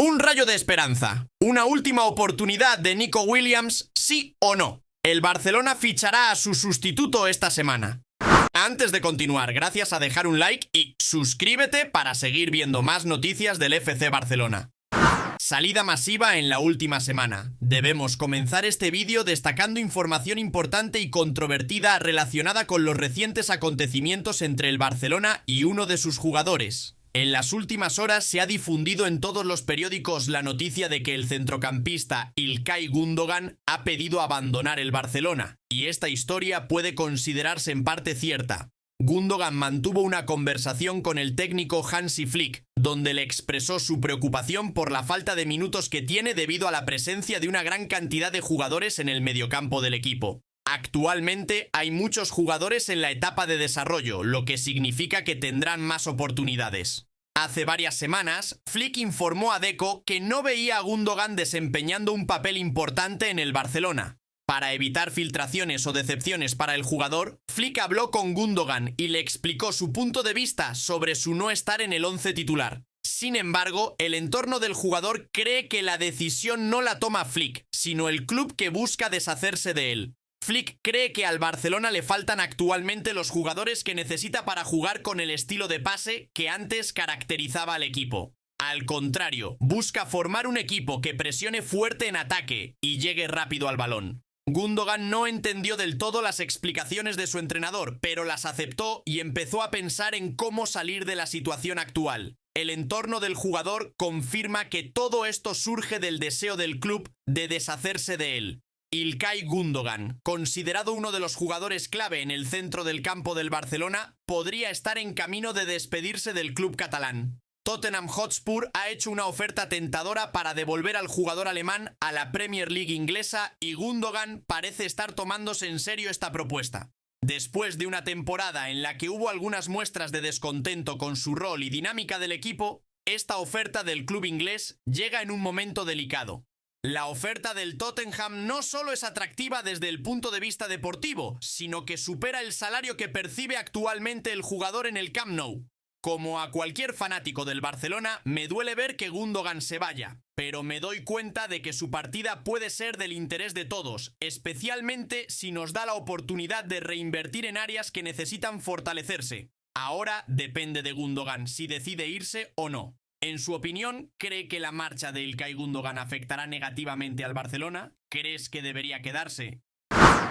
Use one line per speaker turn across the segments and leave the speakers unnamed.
Un rayo de esperanza. Una última oportunidad de Nico Williams, sí o no. El Barcelona fichará a su sustituto esta semana. Antes de continuar, gracias a dejar un like y suscríbete para seguir viendo más noticias del FC Barcelona. Salida masiva en la última semana. Debemos comenzar este vídeo destacando información importante y controvertida relacionada con los recientes acontecimientos entre el Barcelona y uno de sus jugadores. En las últimas horas se ha difundido en todos los periódicos la noticia de que el centrocampista İlkay Gundogan ha pedido abandonar el Barcelona, y esta historia puede considerarse en parte cierta. Gundogan mantuvo una conversación con el técnico Hansi Flick, donde le expresó su preocupación por la falta de minutos que tiene debido a la presencia de una gran cantidad de jugadores en el mediocampo del equipo. Actualmente hay muchos jugadores en la etapa de desarrollo, lo que significa que tendrán más oportunidades. Hace varias semanas, Flick informó a Deco que no veía a Gundogan desempeñando un papel importante en el Barcelona. Para evitar filtraciones o decepciones para el jugador, Flick habló con Gundogan y le explicó su punto de vista sobre su no estar en el once titular. Sin embargo, el entorno del jugador cree que la decisión no la toma Flick, sino el club que busca deshacerse de él. Flick cree que al Barcelona le faltan actualmente los jugadores que necesita para jugar con el estilo de pase que antes caracterizaba al equipo. Al contrario, busca formar un equipo que presione fuerte en ataque y llegue rápido al balón. Gundogan no entendió del todo las explicaciones de su entrenador, pero las aceptó y empezó a pensar en cómo salir de la situación actual. El entorno del jugador confirma que todo esto surge del deseo del club de deshacerse de él. İlkay Gundogan, considerado uno de los jugadores clave en el centro del campo del Barcelona, podría estar en camino de despedirse del club catalán. Tottenham Hotspur ha hecho una oferta tentadora para devolver al jugador alemán a la Premier League inglesa y Gundogan parece estar tomándose en serio esta propuesta. Después de una temporada en la que hubo algunas muestras de descontento con su rol y dinámica del equipo, esta oferta del club inglés llega en un momento delicado. La oferta del Tottenham no solo es atractiva desde el punto de vista deportivo, sino que supera el salario que percibe actualmente el jugador en el Camp Nou. Como a cualquier fanático del Barcelona, me duele ver que Gundogan se vaya, pero me doy cuenta de que su partida puede ser del interés de todos, especialmente si nos da la oportunidad de reinvertir en áreas que necesitan fortalecerse. Ahora depende de Gundogan si decide irse o no. En su opinión, ¿cree que la marcha de İlkay Gundogan afectará negativamente al Barcelona? ¿Crees que debería quedarse?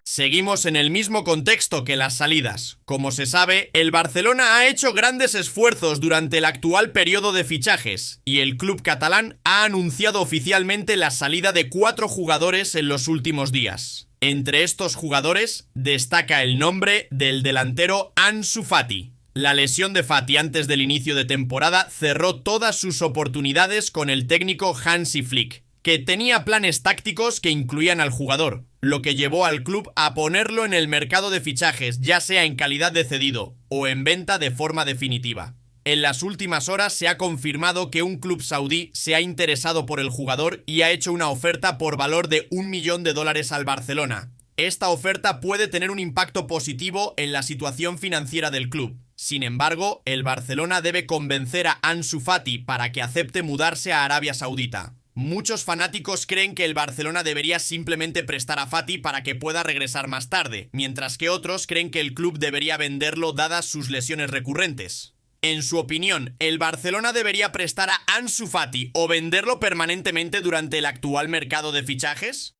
Seguimos en el mismo contexto que las salidas. Como se sabe, el Barcelona ha hecho grandes esfuerzos durante el actual periodo de fichajes y el club catalán ha anunciado oficialmente la salida de 4 jugadores en los últimos días. Entre estos jugadores destaca el nombre del delantero Ansu Fati. La lesión de Fati antes del inicio de temporada cerró todas sus oportunidades con el técnico Hansi Flick, que tenía planes tácticos que incluían al jugador, lo que llevó al club a ponerlo en el mercado de fichajes, ya sea en calidad de cedido o en venta de forma definitiva. En las últimas horas se ha confirmado que un club saudí se ha interesado por el jugador y ha hecho una oferta por valor de $1 millón al Barcelona. Esta oferta puede tener un impacto positivo en la situación financiera del club. Sin embargo, el Barcelona debe convencer a Ansu Fati para que acepte mudarse a Arabia Saudita. Muchos fanáticos creen que el Barcelona debería simplemente prestar a Fati para que pueda regresar más tarde, mientras que otros creen que el club debería venderlo dadas sus lesiones recurrentes. En su opinión, ¿el Barcelona debería prestar a Ansu Fati o venderlo permanentemente durante el actual mercado de fichajes?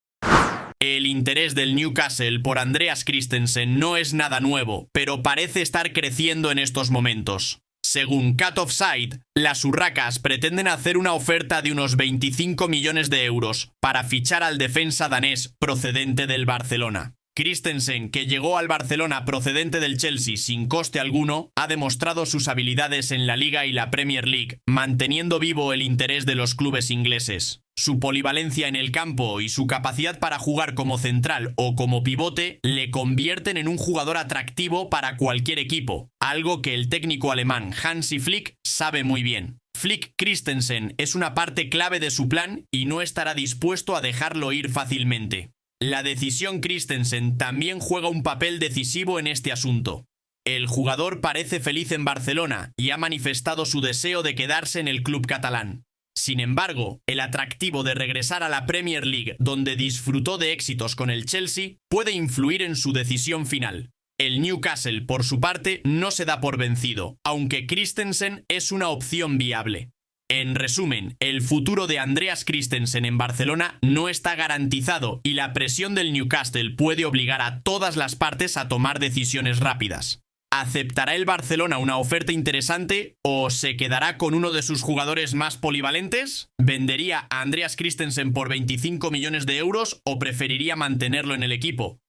El interés del Newcastle por Andreas Christensen no es nada nuevo, pero parece estar creciendo en estos momentos. Según Cut Offside, las urracas pretenden hacer una oferta de unos 25 millones de euros para fichar al defensa danés procedente del Barcelona. Christensen, que llegó al Barcelona procedente del Chelsea sin coste alguno, ha demostrado sus habilidades en la Liga y la Premier League, manteniendo vivo el interés de los clubes ingleses. Su polivalencia en el campo y su capacidad para jugar como central o como pivote le convierten en un jugador atractivo para cualquier equipo, algo que el técnico alemán Hansi Flick sabe muy bien. Flick Christensen es una parte clave de su plan y no estará dispuesto a dejarlo ir fácilmente. La decisión Christensen también juega un papel decisivo en este asunto. El jugador parece feliz en Barcelona y ha manifestado su deseo de quedarse en el club catalán. Si Sin embargo, el atractivo de regresar a la Premier League, donde disfrutó de éxitos con el Chelsea, puede influir en su decisión final. El Newcastle, por su parte, no se da por vencido, aunque Christensen es una opción viable. En resumen, el futuro de Andreas Christensen en Barcelona no está garantizado y la presión del Newcastle puede obligar a todas las partes a tomar decisiones rápidas. ¿Aceptará el Barcelona una oferta interesante o se quedará con uno de sus jugadores más polivalentes? ¿Vendería a Andreas Christensen por 25 millones de euros o preferiría mantenerlo en el equipo?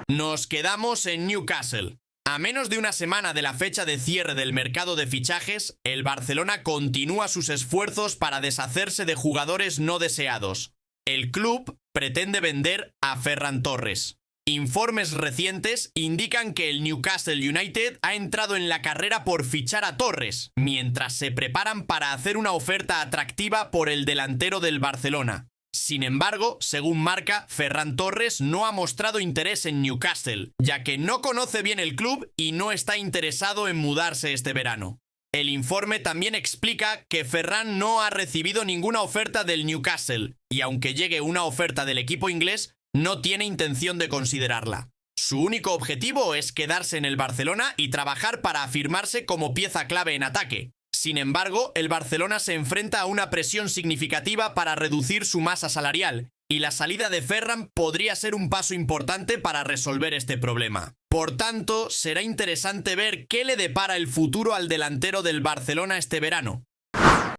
Nos quedamos en Newcastle. A menos de una semana de la fecha de cierre del mercado de fichajes, el Barcelona continúa sus esfuerzos para deshacerse de jugadores no deseados. El club pretende vender a Ferran Torres. Informes recientes indican que el Newcastle United ha entrado en la carrera por fichar a Torres, mientras se preparan para hacer una oferta atractiva por el delantero del Barcelona. Sin embargo, según Marca, Ferran Torres no ha mostrado interés en Newcastle, ya que no conoce bien el club y no está interesado en mudarse este verano. El informe también explica que Ferran no ha recibido ninguna oferta del Newcastle, y aunque llegue una oferta del equipo inglés, no tiene intención de considerarla. Su único objetivo es quedarse en el Barcelona y trabajar para afirmarse como pieza clave en ataque. Sin embargo, el Barcelona se enfrenta a una presión significativa para reducir su masa salarial, y la salida de Ferran podría ser un paso importante para resolver este problema. Por tanto, será interesante ver qué le depara el futuro al delantero del Barcelona este verano.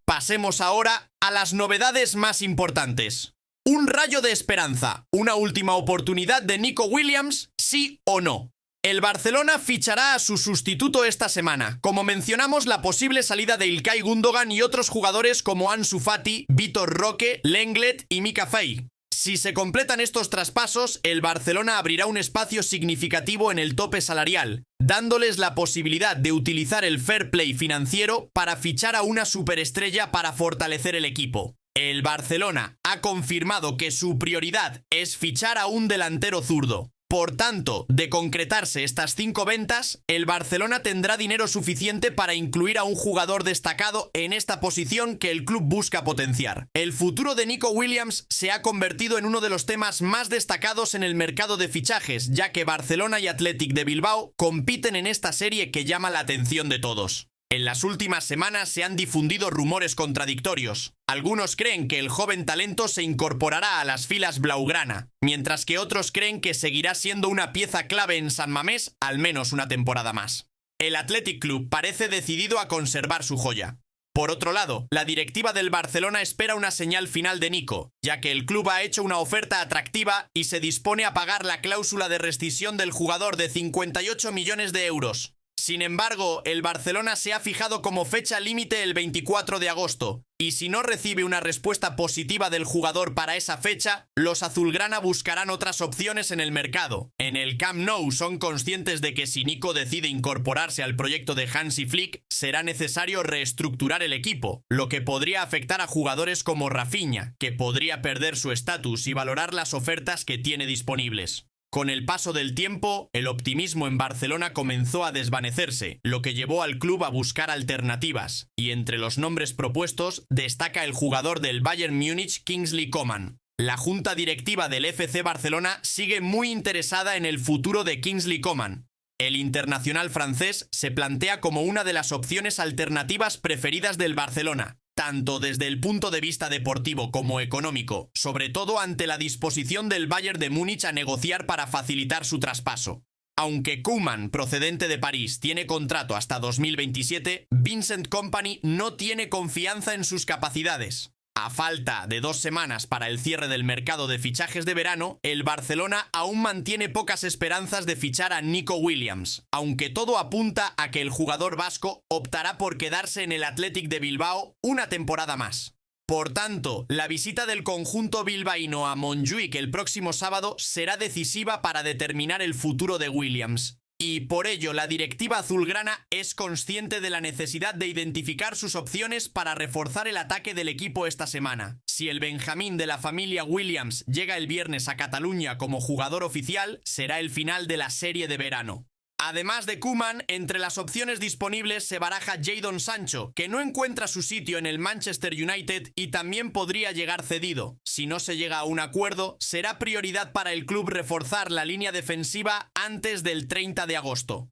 Pasemos ahora a las novedades más importantes. Un rayo de esperanza, una última oportunidad de Nico Williams, sí o no. El Barcelona fichará a su sustituto esta semana. Como mencionamos, la posible salida de Ilkay Gundogan y otros jugadores como Ansu Fati, Vitor Roque, Lenglet y Mika Faye. Si se completan estos traspasos, el Barcelona abrirá un espacio significativo en el tope salarial, dándoles la posibilidad de utilizar el fair play financiero para fichar a una superestrella para fortalecer el equipo. El Barcelona ha confirmado que su prioridad es fichar a un delantero zurdo. Por tanto, de concretarse estas 5 ventas, el Barcelona tendrá dinero suficiente para incluir a un jugador destacado en esta posición que el club busca potenciar. El futuro de Nico Williams se ha convertido en uno de los temas más destacados en el mercado de fichajes, ya que Barcelona y Athletic de Bilbao compiten en esta serie que llama la atención de todos. En las últimas semanas se han difundido rumores contradictorios. Algunos creen que el joven talento se incorporará a las filas blaugrana, mientras que otros creen que seguirá siendo una pieza clave en San Mamés al menos una temporada más. El Athletic Club parece decidido a conservar su joya. Por otro lado, la directiva del Barcelona espera una señal final de Nico, ya que el club ha hecho una oferta atractiva y se dispone a pagar la cláusula de rescisión del jugador de 58 millones de euros. Sin embargo, el Barcelona se ha fijado como fecha límite el 24 de agosto, y si no recibe una respuesta positiva del jugador para esa fecha, los azulgrana buscarán otras opciones en el mercado. En el Camp Nou son conscientes de que si Nico decide incorporarse al proyecto de Hansi Flick, será necesario reestructurar el equipo, lo que podría afectar a jugadores como Rafinha, que podría perder su estatus y valorar las ofertas que tiene disponibles. Con el paso del tiempo, el optimismo en Barcelona comenzó a desvanecerse, lo que llevó al club a buscar alternativas, y entre los nombres propuestos destaca el jugador del Bayern Múnich Kingsley Coman. La junta directiva del FC Barcelona sigue muy interesada en el futuro de Kingsley Coman. El internacional francés se plantea como una de las opciones alternativas preferidas del Barcelona, tanto desde el punto de vista deportivo como económico, sobre todo ante la disposición del Bayern de Múnich a negociar para facilitar su traspaso. Aunque Koeman, procedente de París, tiene contrato hasta 2027, Vincent Kompany no tiene confianza en sus capacidades. A falta de 2 semanas para el cierre del mercado de fichajes de verano, el Barcelona aún mantiene pocas esperanzas de fichar a Nico Williams, aunque todo apunta a que el jugador vasco optará por quedarse en el Athletic de Bilbao una temporada más. Por tanto, la visita del conjunto bilbaíno a Montjuic el próximo sábado será decisiva para determinar el futuro de Williams. Y por ello la directiva azulgrana es consciente de la necesidad de identificar sus opciones para reforzar el ataque del equipo esta semana. Si el Benjamín de la familia Williams llega el viernes a Cataluña como jugador oficial, será el final de la serie de verano. Además de Koeman, entre las opciones disponibles se baraja Jadon Sancho, que no encuentra su sitio en el Manchester United y también podría llegar cedido. Si no se llega a un acuerdo, será prioridad para el club reforzar la línea defensiva antes del 30 de agosto.